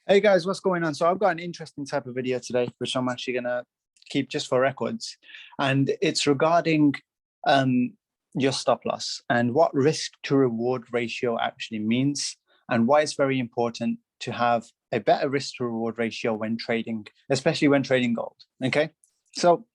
Hey guys, what's going on? So I've got an interesting type of video today, which I'm actually gonna keep just for records, and it's regarding your stop loss and what risk to reward ratio actually means, and why it's very important to have a better risk to reward ratio when trading, especially when trading gold. Okay, so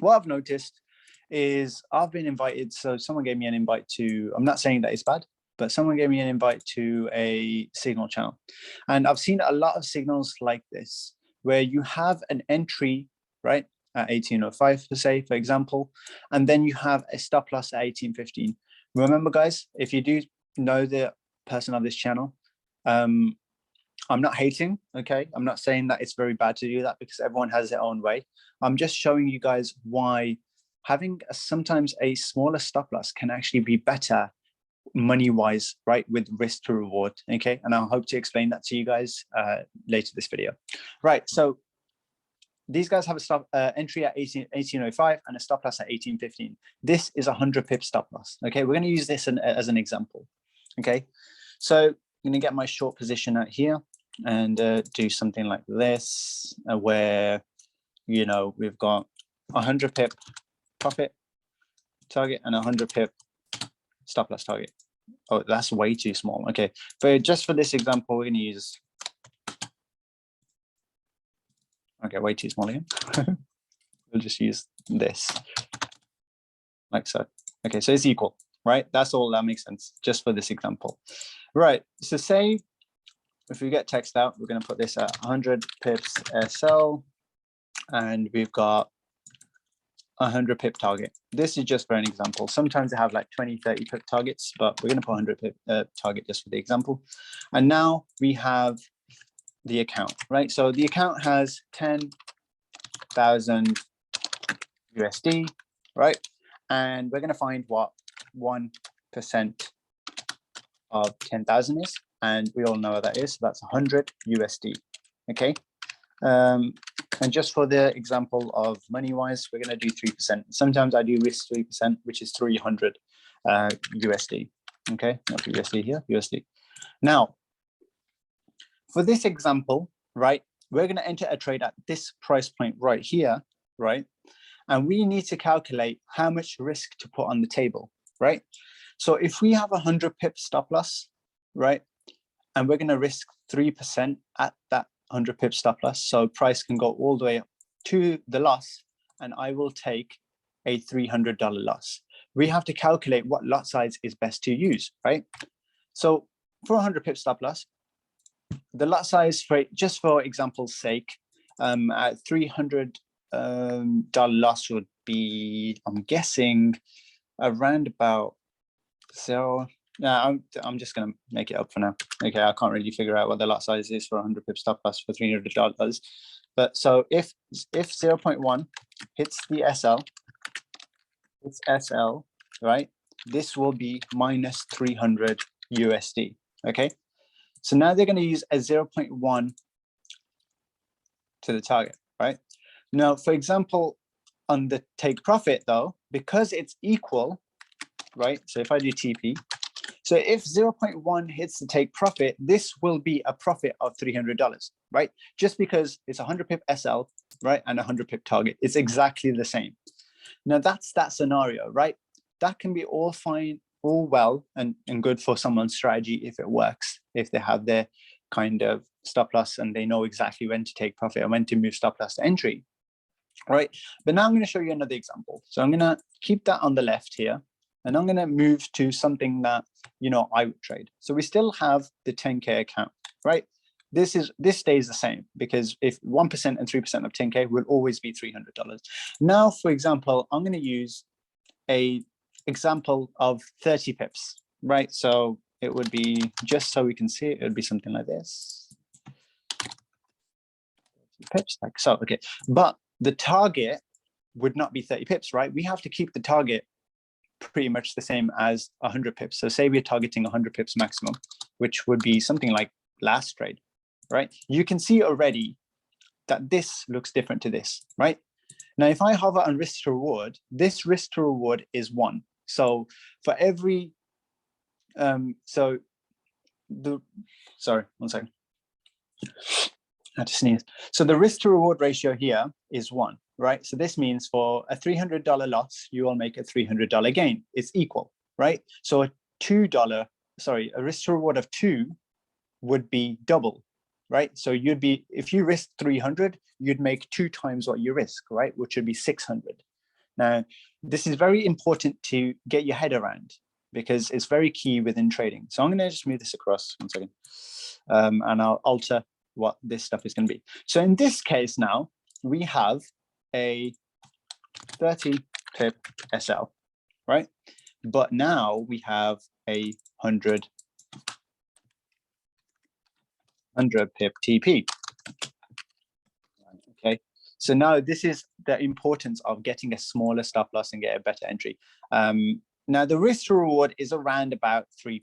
what I've noticed is I've been invited. So someone gave me an invite to. I'm not saying that it's bad, but someone gave me an invite to a signal channel. And I've seen a lot of signals like this, where you have an entry, right, at 1805, say, for example, and then you have a stop loss at 1815. Remember, guys, if you do know the person of this channel, I'm not hating, okay? I'm not saying that it's very bad to do that because everyone has their own way. I'm just showing you guys why having sometimes a smaller stop loss can actually be better money wise, right, with risk to reward. Okay, and I'll hope to explain that to you guys later this video. Right, so these guys have a stop entry at 1805 and a stop loss at 1815. This is 100 pip stop loss. Okay, we're going to use this as an example. Okay, so I'm going to get my short position out here and do something like this, where, you know, we've got 100 pip profit target and 100 pip stop loss target. Oh, that's way too small. Okay, but just for this example, we're going to use, okay, way too small again. We'll just use this, like so. Okay, so it's equal, right? That's all, that makes sense, just for this example. Right, so say, if we get text out, we're going to put this at 100 pips SL, and we've got 100 pip target. This is just for an example. Sometimes they have like 20, 30 pip targets, but we're going to put 100 pip target just for the example. And now we have the account, right? So the account has 10,000 USD, right? And we're going to find what 1% of 10,000 is. And we all know what that is. So that's 100 USD, okay? And just for the example of money-wise, we're going to do 3%. Sometimes I do risk 3%, which is 300 USD. Okay, not USD here, USD. Now, for this example, right, we're going to enter a trade at this price point right here, right? And we need to calculate how much risk to put on the table, right? So if we have 100 pip stop loss, right, and we're going to risk 3% at that 100 pip stop loss, so price can go all the way up to the loss, and I will take a $300 loss. We have to calculate what lot size is best to use, right? So for 100 pip stop loss, the lot size, for just for example's sake, at $300 loss would be, I'm guessing, around about zero. No, I'm just going to make it up for now. Okay, I can't really figure out what the lot size is for 100 pip stop loss for $300. But so if 0.1 hits the SL, it's SL, right? This will be minus 300 USD. Okay, so now they're going to use a 0.1 to the target, right? Now, for example, on the take profit though, because it's equal, right? So if I do TP, so if 0.1 hits the take profit, this will be a profit of $300, right? Just because it's 100 pip SL, right? And 100 pip target. It's exactly the same. Now that's that scenario, right? That can be all fine, all well and good for someone's strategy if it works, if they have their kind of stop loss and they know exactly when to take profit and when to move stop loss to entry, right? But now I'm going to show you another example. So I'm going to keep that on the left here. And I'm going to move to something that, you know, I would trade. So we still have the 10K account, right? This stays the same because if 1% and 3% of 10K will always be $300. Now, for example, I'm going to use a example of 30 pips, right? So it would be, just so we can see it, would be something like this. Pips, like so, okay. But the target would not be 30 pips, right? We have to keep the target pretty much the same as 100 pips. So say we're targeting 100 pips maximum, which would be something like last trade, right? You can see already that this looks different to this, right? Now, if I hover on risk to reward, this risk to reward is 1. So for every, sorry, one second. I had to sneeze. So the risk to reward ratio here is 1, right? So this means for a $300 loss, you will make a $300 gain. It's equal, right? So a a risk to reward of 2 would be double, right? So you'd be, if you risk 300, you'd make 2 times what you risk, right? Which would be 600. Now, this is very important to get your head around because it's very key within trading. So I'm going to just move this across 1 second, and I'll alter what this stuff is going to be. So in this case now, we have a 30 pip SL, right? But now we have a 100 pip TP. Okay, so now this is the importance of getting a smaller stop loss and get a better entry. Now the risk to reward is around about 3%,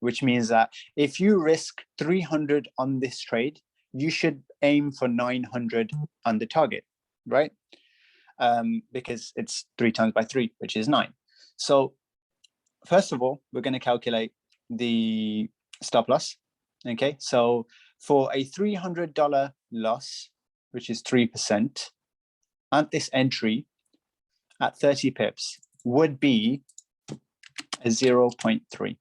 which means that if you risk 300 on this trade, you should aim for 900 on the target, right? Because it's 3 times by 3, which is 9. So first of all, we're going to calculate the stop loss. Okay, so for a $300 loss, which is 3%, at this entry at 30 pips would be a 0.3,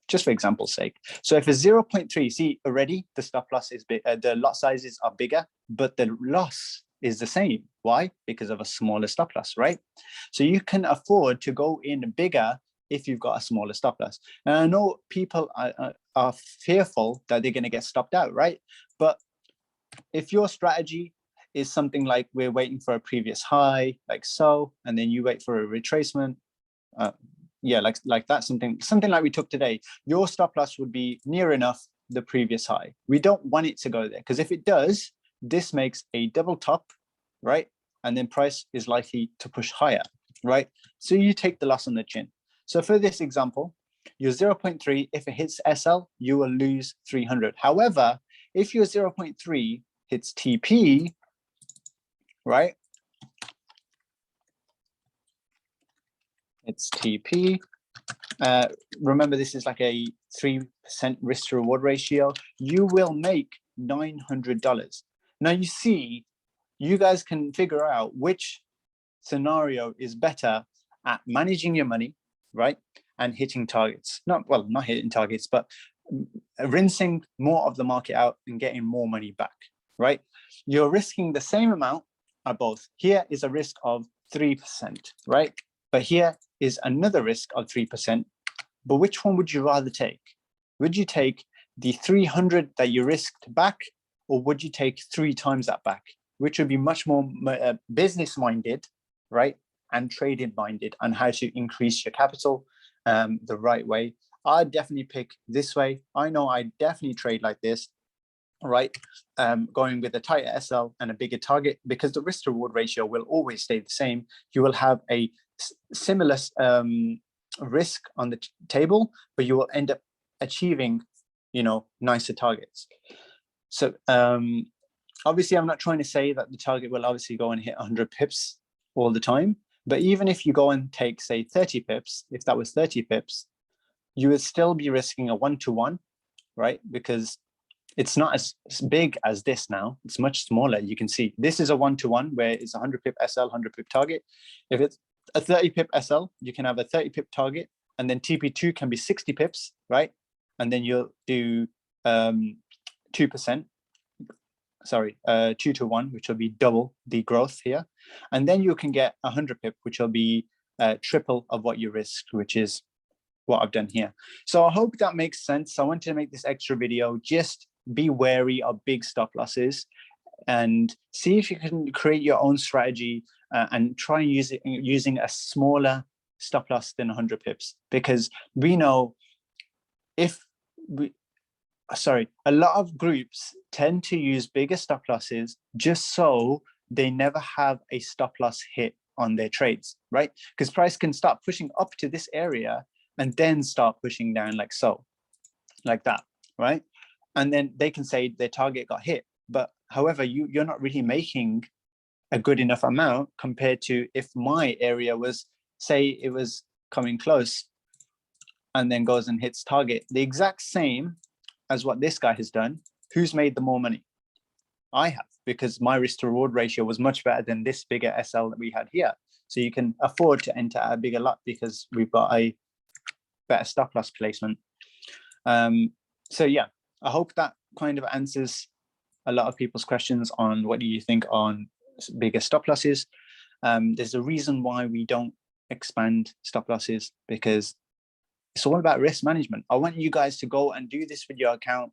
just for example's sake. So if a 0.3, see already the stop loss is big, the lot sizes are bigger, but the loss is the same. Why? Because of a smaller stop loss, right? So you can afford to go in bigger if you've got a smaller stop loss. And I know people are fearful that they're going to get stopped out, right? But if your strategy is something like we're waiting for a previous high, like so, and then you wait for a retracement, yeah, like that, something like we took today, your stop loss would be near enough the previous high. We don't want it to go there, because if it does, this makes a double top, right? And then price is likely to push higher, right? So you take the loss on the chin. So for this example, your 0.3, if it hits SL, you will lose 300. However, if your 0.3 hits TP, right? It's TP. Remember, this is like a 3% risk to reward ratio. You will make $900. Now you see, you guys can figure out which scenario is better at managing your money, right? And hitting targets. Not hitting targets, but rinsing more of the market out and getting more money back, right? You're risking the same amount at both. Here is a risk of 3%, right? But here is another risk of 3%. But which one would you rather take? Would you take the 300 that you risked back, or would you take 3 times that back? Which would be much more business-minded, right? And trading-minded on how to increase your capital the right way. I'd definitely pick this way. I know I definitely trade like this, right? Going with a tighter SL and a bigger target, because the risk to reward ratio will always stay the same. You will have a similar risk on the table, but you will end up achieving, nicer targets. So obviously, I'm not trying to say that the target will obviously go and hit 100 pips all the time. But even if you go and take, say, 30 pips, if that was 30 pips, you would still be risking a 1-to-1, right? Because it's not as big as this now. It's much smaller. You can see this is a 1-to-1 where it's 100 pip SL, 100 pip target. If it's a 30 pip SL, you can have a 30 pip target, and then TP2 can be 60 pips, right? And then you'll do 2%. Sorry, 2-to-1, which will be double the growth here. And then you can get 100 pip, which will be triple of what you risk, which is what I've done here. So I hope that makes sense. I wanted to make this extra video. Just be wary of big stop losses and see if you can create your own strategy and try using a smaller stop loss than 100 pips, because we know a lot of groups tend to use bigger stop losses just so they never have a stop loss hit on their trades, right? Because price can start pushing up to this area and then start pushing down like so, like that, right? And then they can say their target got hit. But however, you're not really making a good enough amount compared to if my area was, say it was coming close and then goes and hits target, the exact same as what this guy has done, Who's made the more money? I have, because my risk to reward ratio was much better than this bigger SL that we had here. So you can afford to enter a bigger lot because we've got a better stop loss placement. So yeah, I hope that kind of answers a lot of people's questions on what do you think on bigger stop losses. There's a reason why we don't expand stop losses, because it's all about risk management. I want you guys to go and do this with your account.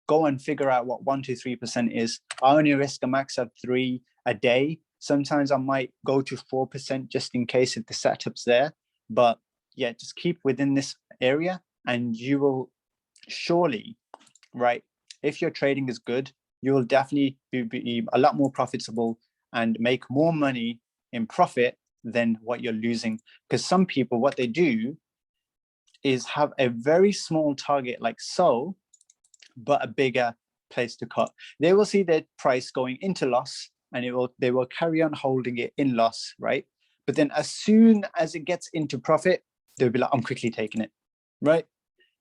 Go and figure out what 1 to 3% is. I only risk a max of 3 a day. Sometimes I might go to 4% just in case if the setup's there. But yeah, just keep within this area and you will surely, right? If your trading is good, you will definitely be a lot more profitable and make more money in profit than what you're losing. Because some people, what they do is have a very small target like so, but a bigger place to cut. They will see their price going into loss and they will carry on holding it in loss, right? But then as soon as it gets into profit, they'll be like, I'm quickly taking it, right?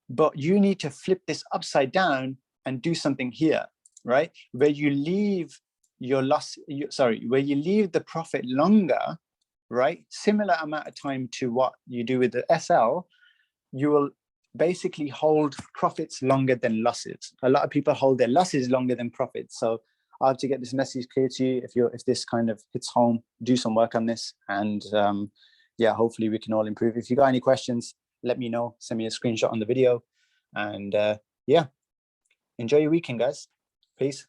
But you need to flip this upside down and do something here, right? Where you leave your loss, where you leave the profit longer, right? Similar amount of time to what you do with the SL, you will basically hold profits longer than losses. A lot of people hold their losses longer than profits. So I have to get this message clear to you. If this kind of hits home, do some work on this, and yeah, hopefully we can all improve. If you got any questions, let me know. Send me a screenshot on the video, and yeah, enjoy your weekend, guys. Peace.